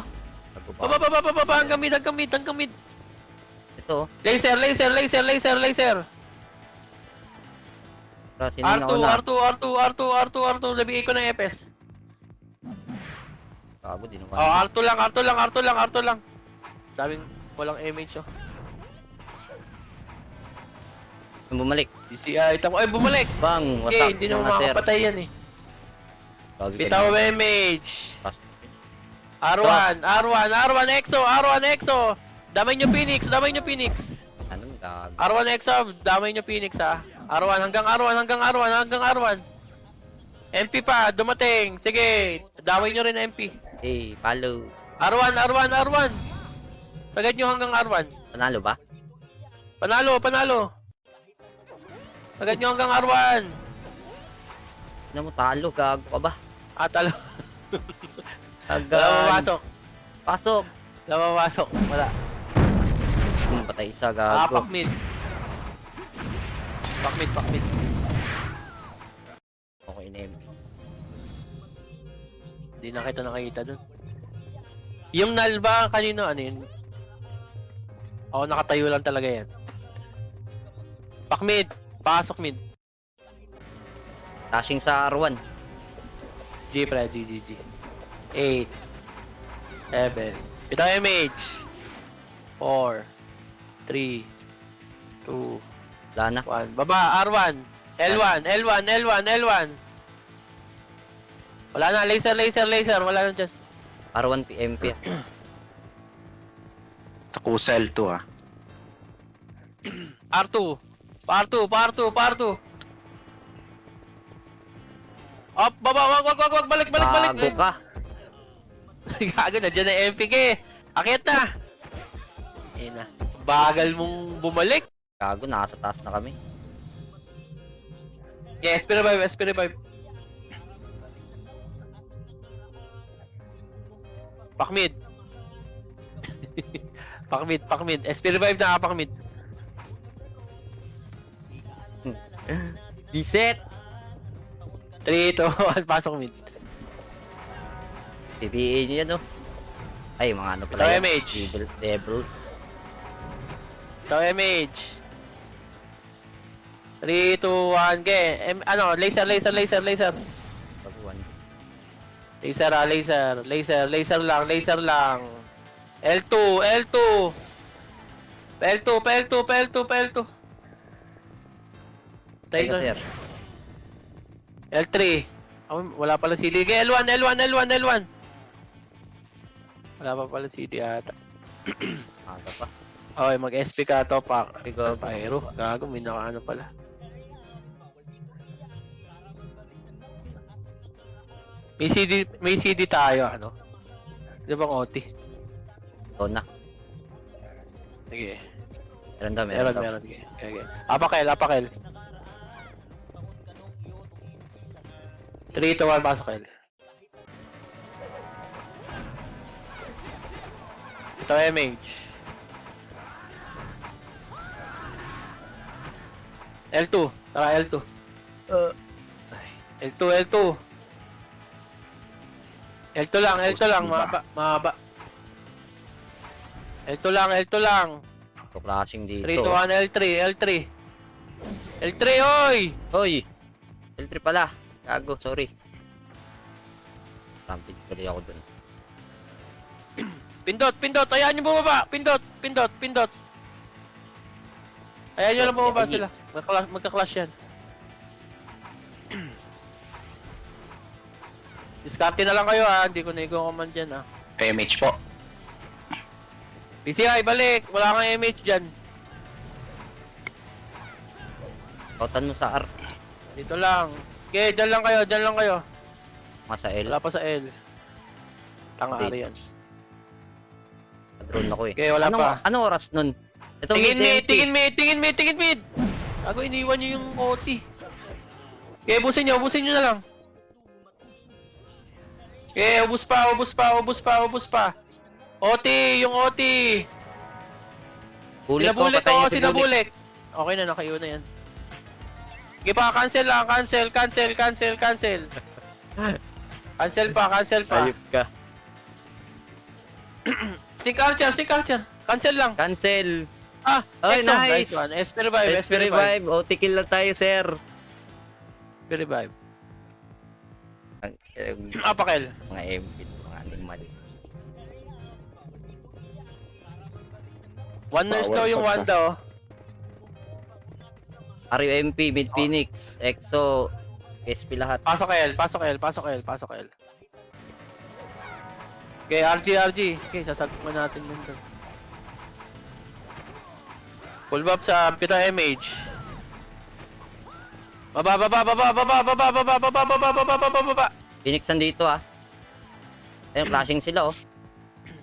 Baba! Hanggang mid!
Ito.
Laser!
Bro, sino yung nauna?
R2! Nabigay ko ng EPS.
Gago, di naman.
Oh, R2 lang. Sabing walang MH oh.
Yung bumalik.
DCI, tamo. Ay, bumalik!
Bang!
Okay,
Wasak.
hindi naman
mga sir.
makakapatay yan eh.
Gago ka
Bitaw
niya.
MH.
Pas-
R1 EXO! Damay nyo Phoenix!
Anong gago?
R1 EXO! Damay nyo Phoenix ha! R1 hanggang R1! MP pa! Dumating! Sige! Damay nyo rin MP!
Eh, follow.
R1! Sagad nyo hanggang R1!
Panalo ba?
Panalo! Sagad nyo hanggang R1!
Ano mo, talo. Gago ka ba?
Talo! Wala
Agan.
mapasok!
Pasok.
Wala!
Patay isa, gago.
Pak mid!
Okay na MP.
Hindi na kita nakikita dun. Yung null ba kanino ano yun? Ako nakatayo lang talaga yan. Pak mid! Pasok mid!
Dashing sa R1.
G pre, G. 8 7 Ito MH 4 3 2
Wala na.
1 Baba, R1 L1 Wala na, laser Wala na dyan.
R1 MP.
Takusa L2 ah.
R2 Up, baba, wag, balik.
Gago ka.
Gago na dyan na MPK. Akit na. Ayun na. Bagal mong bumalik.
Gago, nasa taas na kami.
Yeah, SP revive. Pak mid. Pak mid. SP revive na pak mid.
Reset!
3, 2, 1, pasok mid.
PPA nyo yan, oh. Ay, mga ano pala
Ito,
yan.
MH.
Devils.
Ito MH. 3, 2, 1, ge. Laser.
Baguan.
Laser lang. L2. P2. Tayo
Tayo,
na.
sir.
L3. Wala pala CD. L1. Wala pa pala CD ata.
Aga pa.
Okay, mag-SP ka to, pak.
Gago.
Pyro. Gago, may nakaano pala. May CD tayo, ano? Di ba OT?
Ito na.
Sige.
Meron daw, meron daw.
Meron. Sige. Okay. Apakel. 3, 2, 1, pasok L. Ito MH. L2. Tara, L2. L2. L2 lang, mahaba. L2 lang.
Ito clashing
3,
dito.
2, 1, L3. L3, oy!
Hoy! L3 pala. Gago, sorry. Rampage tuloy ako dun.
Pindot. Ayan nyo bumaba. Pindot. Ayan nyo lang bumaba sila. Magka-clash yan. Discarte na lang kayo ha. Hindi ko na i-command dyan ha.
PMH po.
PCI, balik. Wala kang MH dyan.
Kautan mo sa R.
Dito lang. Okay, dyan lang kayo.
Masa L.
Wala pa sa L. Tanga
Dito.
ari yan.
Drone ako eh.
Okay, wala pa.
Anong oras nun? Ito
Tingin mid. Ako iniwan nyo yung OT. Okay, ubusin nyo na lang. Okay, ubus pa. OT, yung OT.
Bulik ko,
Sinabulik
patayin
ko,
niyo si Bulik.
sinabulik. Okay na, nakayo na yan. Sige pa, cancel lang, cancel. Cancel pa.
Ayup ka.
Sync Archer. Cancel lang.
Cancel.
Exo,
Ay, nice.
one. SP revive.
SP revive. OT kill lang tayo, sir.
SP revive.
Ang
Apakel.
mga MPit, mga animal.
One nurse daw yung
Power
Wanda, oh.
RUMP, Mid Phoenix, EXO, SP lahat.
Pasok L. Okay, RG. Okay, sasagot mo natin yun doon. Full buff sa Pita MH. Baba.
Phoenix nandito ah. Ayun, flashing sila oh.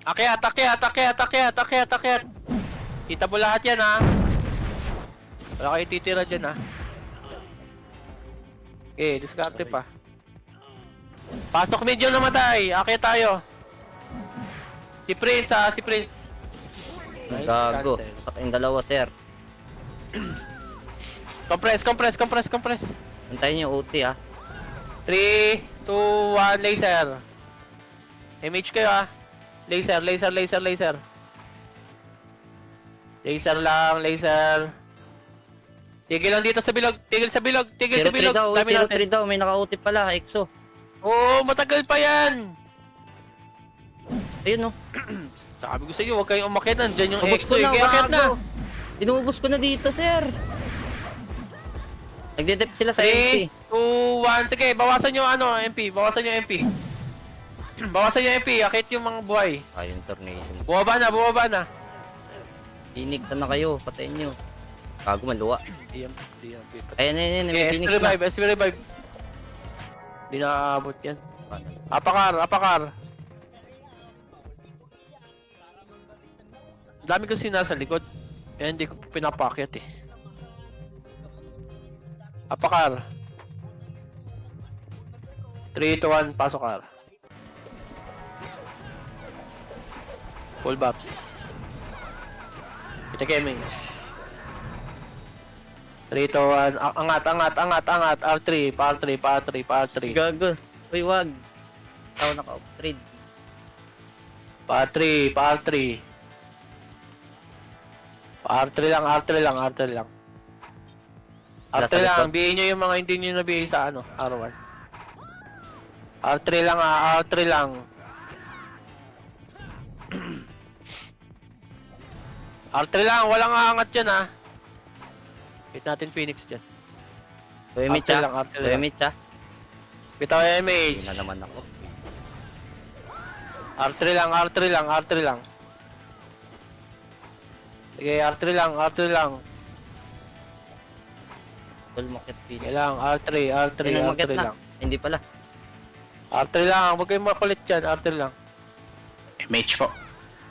Akyat. Kita mo lahat yan, ha. Wala kayo titira dyan, ha. Okay, discarte pa. Pasok mid yung namatay. Akyat tayo. Si Prince. Nice,
Gago.
cancel.
Sak yung dalawa, sir.
Compress.
Antayin yung OT ah.
3, 2, 1, laser. MH kayo, ha. Laser. Laser. Tigil lang dito sa bilog. Tigil sa bilog.
03 daw,
Dami natin.
03 daw. May naka-OT pala, EXO.
Oo, matagal pa yan.
Ayun oh.
Sabi ko sa iyo, huwag kayong umakyat. Nandyan yung
Ubus
EXO.
ko na,
Kaya akyat na.
gago. Inuubos ko na dito, sir. Nagde-dep sila sa
3,
MP.
2, 1. Sige, bawasan yung MP. Bawasan yung MP. Akit yung mga buhay.
Ayun, tornado.
Bumaba na.
Phoenix, na kayo? Patayin nyo. Gago, maluwa.
Diyan.
Ayun, may
Okay,
Phoenix na.
SP revive. Hindi nakakabot yan. Apakar. Dami kasi nasa likod. Eh, hindi ko pinapakyat eh. Apakar. 3, 2, 1, pasok kar. Full buffs. Kita gaming. 3, 2, 1, angat. R3.
Gago. Uy, wag. Ako naka-upgrade.
R3 lang.
Nasa
R3 lang,
likod.
bihin nyo yung mga hindi nyo nabigay sa R1. R3 lang. R3 lang, walang aangat dyan Hit natin Phoenix dyan.
Uy, Mitch
R3
ah.
lang, R3
Uy,
lang.
Mitch ah.
Bitaw MH.
Hindi na naman ako.
R3 lang. Sige, R3 lang.
Full market Phoenix.
Kailang, R3
Hindi na market na.
lang.
Hindi pala.
R3 lang, huwag kayong makulit dyan, R3 lang.
MH po.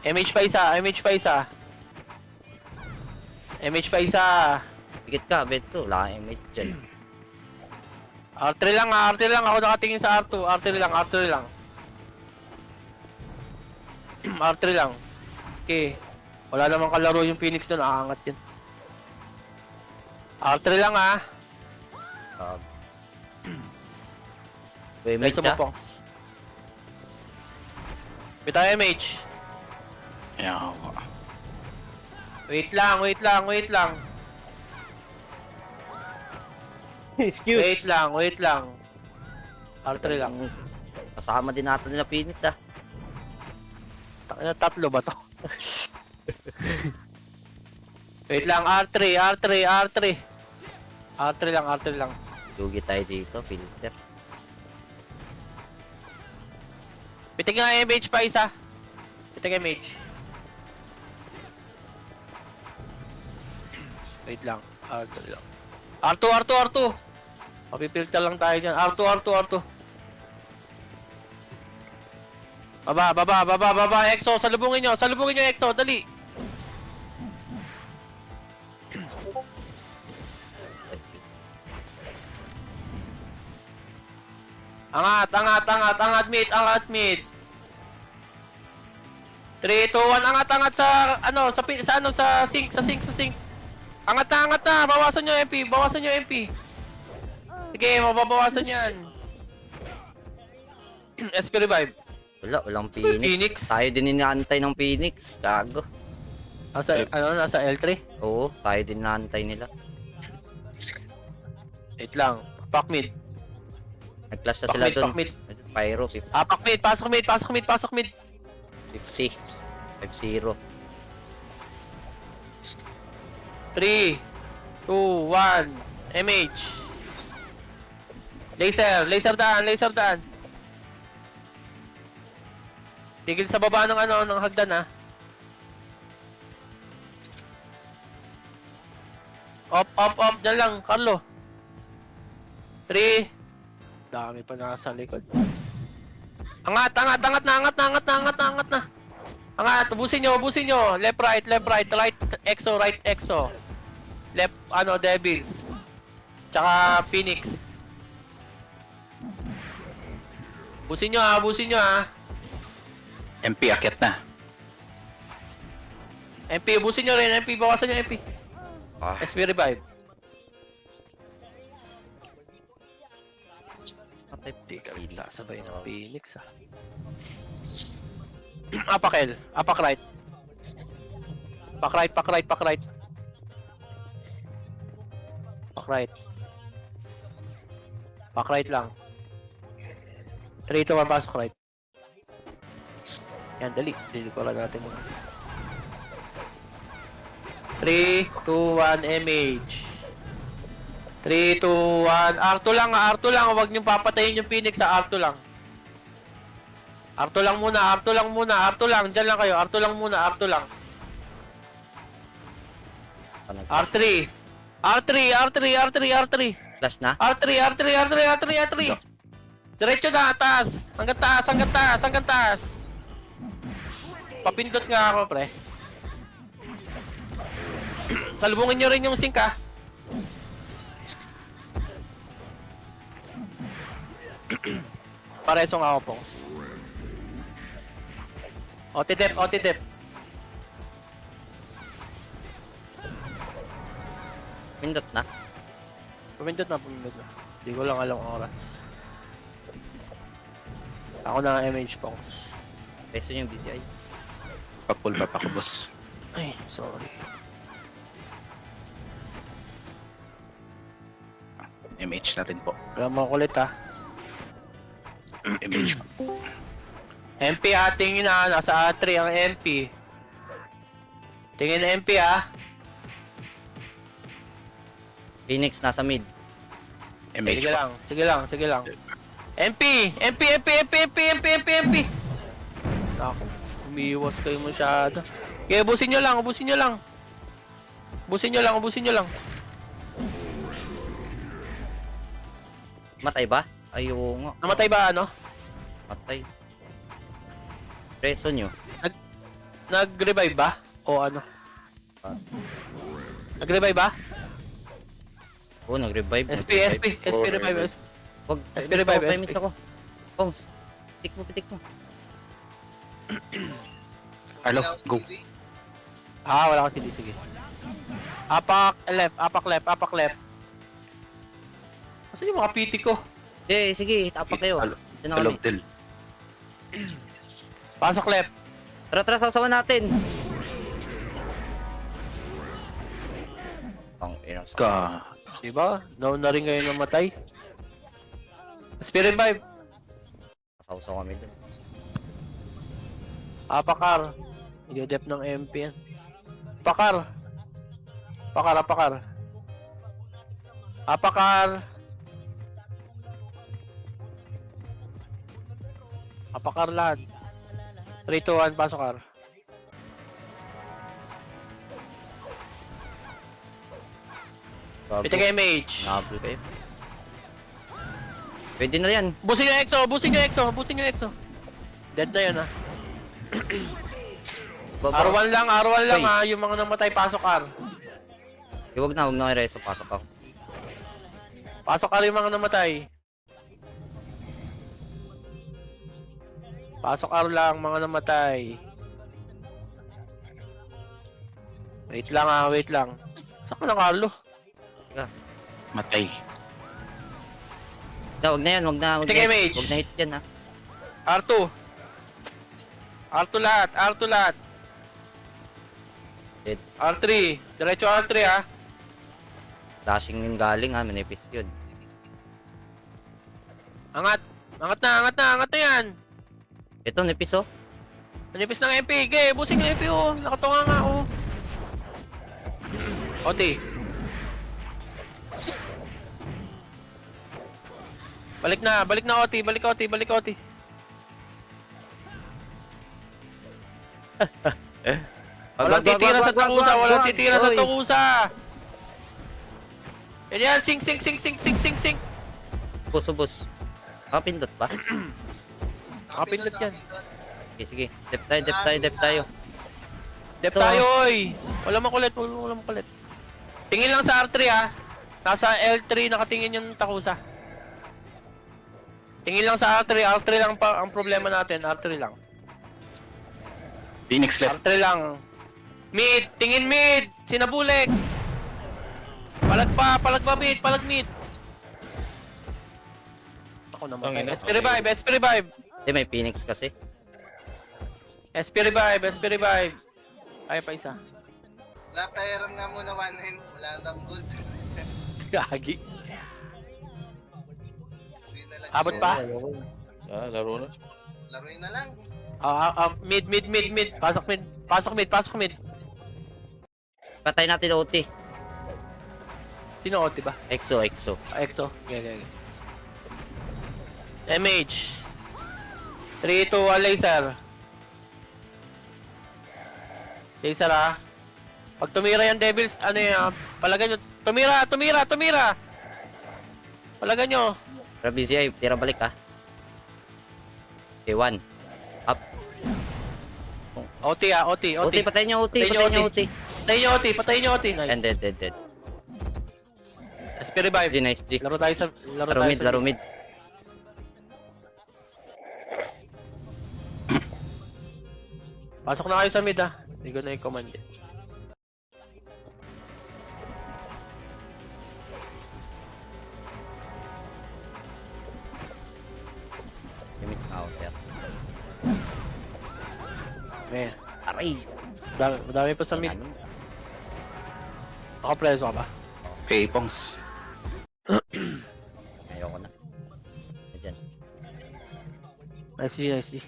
MH pa isa, MH pa isa. MH pa isa.
Dikit ka, Beto. Wala kang image dyan.
R3 lang ha, R3 lang. Ako nakatingin sa R2. R3 lang, R3 lang. R3 lang. Okay. Wala namang kalaro yung Phoenix doon. Aangat yun. R3 lang ha.
May image
Medyo
siya.
mapongs. Bitaw MH.
Ayan po.
Wait lang, wait lang, wait lang.
Excuse.
Wait lang, wait lang. R3 lang.
Kasama din natin nila Phoenix ah.
Ano, tatlo ba to? Wait lang, R3, R3, R3. R3 lang, R3 lang.
Lugi tayo dito, filter.
Pitig nga MH pa isa. Pitig MH. Wait lang, R2 lang. R2, R2, R2. Mapipilter lang tayo dyan. R2, R2, R2. Baba, baba, baba, baba. EXO, salubungin nyo. Salubungin nyo EXO, dali. Angat, angat, angat, angat mid, angat mid. 3, 2, 1, angat, angat sa, ano, sa sink. Angat na, bawasan nyo MP, bawasan nyo MP. Sige, mababawasan yan. SP revive.
Walang Phoenix.
Phoenix.
Tayo din inaantay ng Phoenix. Gago.
Nasa L3?
Oo, tayo din inaantay nila.
Wait lang, pack mid.
Nag-clash na
Pack
sila
mid,
dun.
pack mid.
Pyro, 50.
Pack mid, pasok mid, pasok mid, pasok mid.
50. 5-0.
3, 2, 1, MH. Laser daan. Tigil sa baba ng ano, ng hagdan ah. Up, dyan lang, Carlo. 3. Dami pa nasa likod. Angat na. Angat, ubusin nyo. Left, right, exo, right, exo. Left, Devils. Tsaka Phoenix. Ubusin nyo ha.
MP akyat na.
MP, ubusin nyo rin. MP, bawasan nyo MP.
Ah,
SP revive.
patay.
Di kami sasabay ng Phoenix ah. Apak L, apak right. Pack right. Pack right lang. 3, 2, 1, pasok right. Yan, dali ko lang natin muna. 3, 2, 1, MH. 3, 2, 1, R2 lang, huwag niyong papatayin yung Phoenix sa R2 lang. R2 lang muna, dyan lang kayo, R2 lang muna. R3.
Clash na?
R3. Diretso na, hanggang taas. Papindot nga ako, pre. Salubungin nyo rin yung sink, ha. Paresong ako, Pongs. OT-dep.
Pindot na?
Pumindot na. Hindi ko lang alam ang oras. Ako na ang MH, Pongs.
Peso yung BCI.
Pag-pull back ako, boss.
Ay, sorry.
MH natin po.
Wala mo kulit, ha.
MH po.
MP ha, tingin na, nasa A3 ang MP. Tingin na MP ha.
Phoenix nasa mid.
MH po.
Sige lang. MP! Ako, umiiwas kayo masyado. Okay, ubusin nyo lang.
Matay ba? Ayaw nga.
Namatay ba ano?
Patay. Preso nyo.
Nag-revive ba? O ano? Nag-revive ba?
Oo, nag-revive.
SP revive.
Wag,
SP revive,
Five
SP.
minutes ako. Poms, pitik mo.
Arlo, go.
Wala kang CD, sige. Apak left. Kasi yung mga PT ko.
Eh, sige, tapak kayo. Diyan na kami.
Alog del.
Pasok left.
Tara, sausawan natin. Pang inang sa...
Ka.
Diba? Down na rin ngayon namatay. Spirit revive.
Sausaw kami dun.
Apakar. Idodep ng MP yan. Apakar. Apakar lahat. 3, 2, 1, pasok kar. Pitik image.
Nablo kayo. Pwede na yan.
Busin yung exo. Dead na yun R1 lang yung mga namatay pasok R.
Huwag na kayo reso. Pasok ako.
Pasok R yung mga namatay. Pasok R lang mga namatay. Wait lang. Saan ka na Carlo?
Matay.
Huwag na yan. Huwag na
Pitik image.
Huwag na hit yan ha.
R2 lahat.
Dead.
R3. Diretso R3
Dashing yung galing ha. Manipis yun.
Angat na yan.
Ito, nipis oh.
Nanipis ng MP. Busing yung MP Nakatunga nga Oti. Balik na Oti. Walang titira sa takusa. Yan, sing.
Bus. Kapindot ba?
Kapindot yan.
Sige. Dep tayo.
Dep tayo, oy. Wala makulit. Tingin lang sa R3 Nasa L3 nakatingin yung takusa. Tingin lang sa R3 lang pa ang problema natin, R3 lang.
Phoenix left.
R3 lang. Mid, tingin mid. Sinabulek. Palag mid. Ako naman. SP revive.
May Phoenix kasi.
SP revive. Ay pa isa.
Wala, pairam nga muna 1-9. Wala nang gold.
Gagi.
Hindi na lang.
Abot pa?
Laro na.
Laruin na lang.
Mid. Pasok mid.
Patay natin OT.
Sino OT ba?
Exo.
Exo. Okay. MH. 3, 2, laser. Laser Pag tumira yung devils, palagan nyo. Tumira! Palagan nyo.
Grabe siya, tira balik ha. Okay, 1. Up.
OT.
OT, patayin nyo OT.
Patayin nyo OT. Nice.
And dead.
SP revive.
G, nice G.
Laro tayo sa
Laro mid.
Pasok na kayo sa mid Hindi ko na i-command yan.
Limit na ako, sir. Aray!
Madami pa sa mid. Nakapreso ka ba?
Okay, Pongs.
Ayoko na. Diyan.
I see.